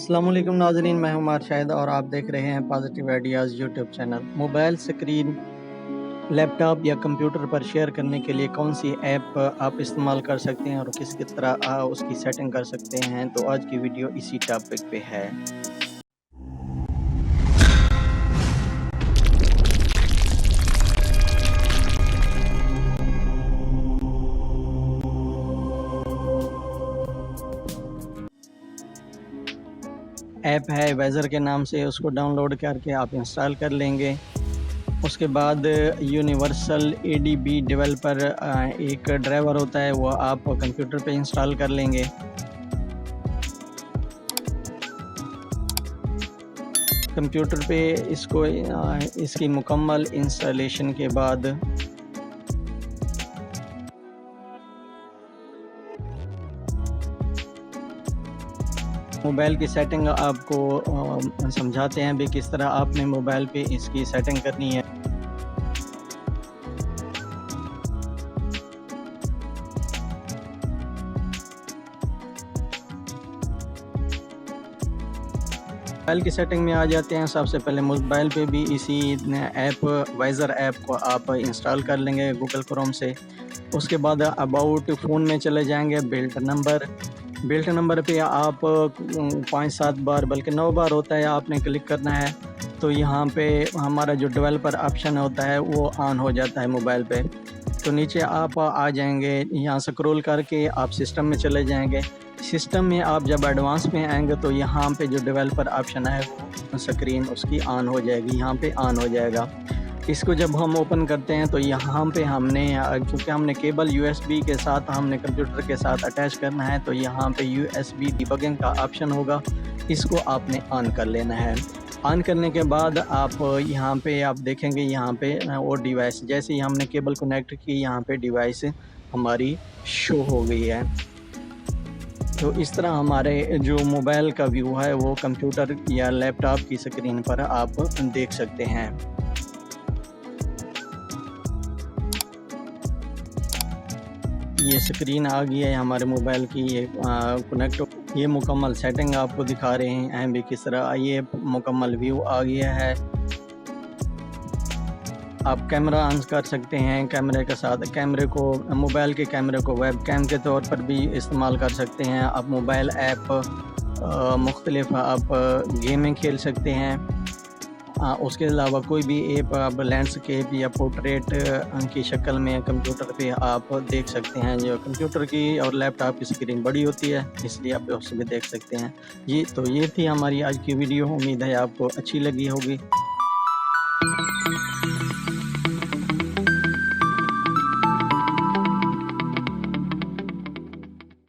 अस्सलाम वालेकुम नाज़रीन, मैं हूं उमर शाहिद और आप देख रहे हैं positive ideas YouTube channel. Mobile screen laptop या कंप्यूटर पर शेयर करने के लिए कौन सी ऐप आप इस्तेमाल कर सकते हैं और किस तरह उसकी सेटिंग कर सकते हैं, तो आज की वीडियो इसी टॉपिक पे है। ऐप है वेज़र के नाम से, उसको डाउनलोड करके आप इंस्टॉल कर लेंगे। उसके बाद यूनिवर्सल एडीबी डेवलपर एक ड्राइवर होता है, वो आप कंप्यूटर पे इंस्टॉल कर लेंगे। कंप्यूटर पे इसको इसकी मुकम्मल इंस्टॉलेशन के बाद मोबाइल की सेटिंग आपको समझाते हैं भी किस तरह आपने मोबाइल पे इसकी सेटिंग करनी है। मोबाइल की सेटिंग में आ जाते हैं। सबसे पहले मोबाइल पे भी इसी ऐप वेज़र ऐप को आप इंस्टॉल कर लेंगे गूगल क्रोम से। उसके बाद अबाउट फ़ोन में चले जाएंगे। बिल्ट नंबर पे आप 5-7 बार बल्कि 9 बार होता है, आपने क्लिक करना है तो यहाँ पे हमारा जो डेवलपर ऑप्शन होता है वो ऑन हो जाता है मोबाइल पे। तो नीचे आप आ जाएंगे, यहाँ स्क्रॉल करके आप सिस्टम में चले जाएंगे। सिस्टम में आप जब एडवांस में आएंगे तो यहाँ पे जो डेवलपर ऑप्शन है वो स्क्रीन उसकी ऑन हो जाएगी, यहाँ पे ऑन हो जाएगा। इसको जब हम ओपन करते हैं तो यहाँ पे हमने क्योंकि हमने केबल यूएसबी के साथ हमने कंप्यूटर के साथ अटैच करना है, तो यहाँ पे यूएसबी डिबगिंग का ऑप्शन होगा, इसको आपने ऑन कर लेना है। ऑन करने के बाद आप यहाँ पे आप देखेंगे, यहाँ पे वो डिवाइस जैसे ही हमने केबल कनेक्ट की, यहाँ पे डिवाइस हमारी शो हो गई है। तो इस तरह हमारे जो मोबाइल का व्यू है वो कंप्यूटर या लैपटॉप की स्क्रीन पर आप देख सकते हैं। ये स्क्रीन आ गई है हमारे मोबाइल की, ये कनेक्ट, ये मुकम्मल सेटिंग आपको दिखा रहे हैं भी किस तरह। ये मुकम्मल व्यू आ गया है। आप कैमरा ऑन कर सकते हैं, कैमरे के साथ कैमरे को मोबाइल के कैमरे को वेब कैम के तौर पर भी इस्तेमाल कर सकते हैं। आप मोबाइल ऐप मुख्तलिफ आप गेमें खेल सकते हैं। उसके अलावा कोई भी ऐप आप लैंडस्केप या पोर्ट्रेट की शक्ल में कंप्यूटर पे आप देख सकते हैं। जो कंप्यूटर की और लैपटॉप की स्क्रीन बड़ी होती है, इसलिए आप उसमें देख सकते हैं। ये थी हमारी आज की वीडियो। उम्मीद है आपको अच्छी लगी होगी।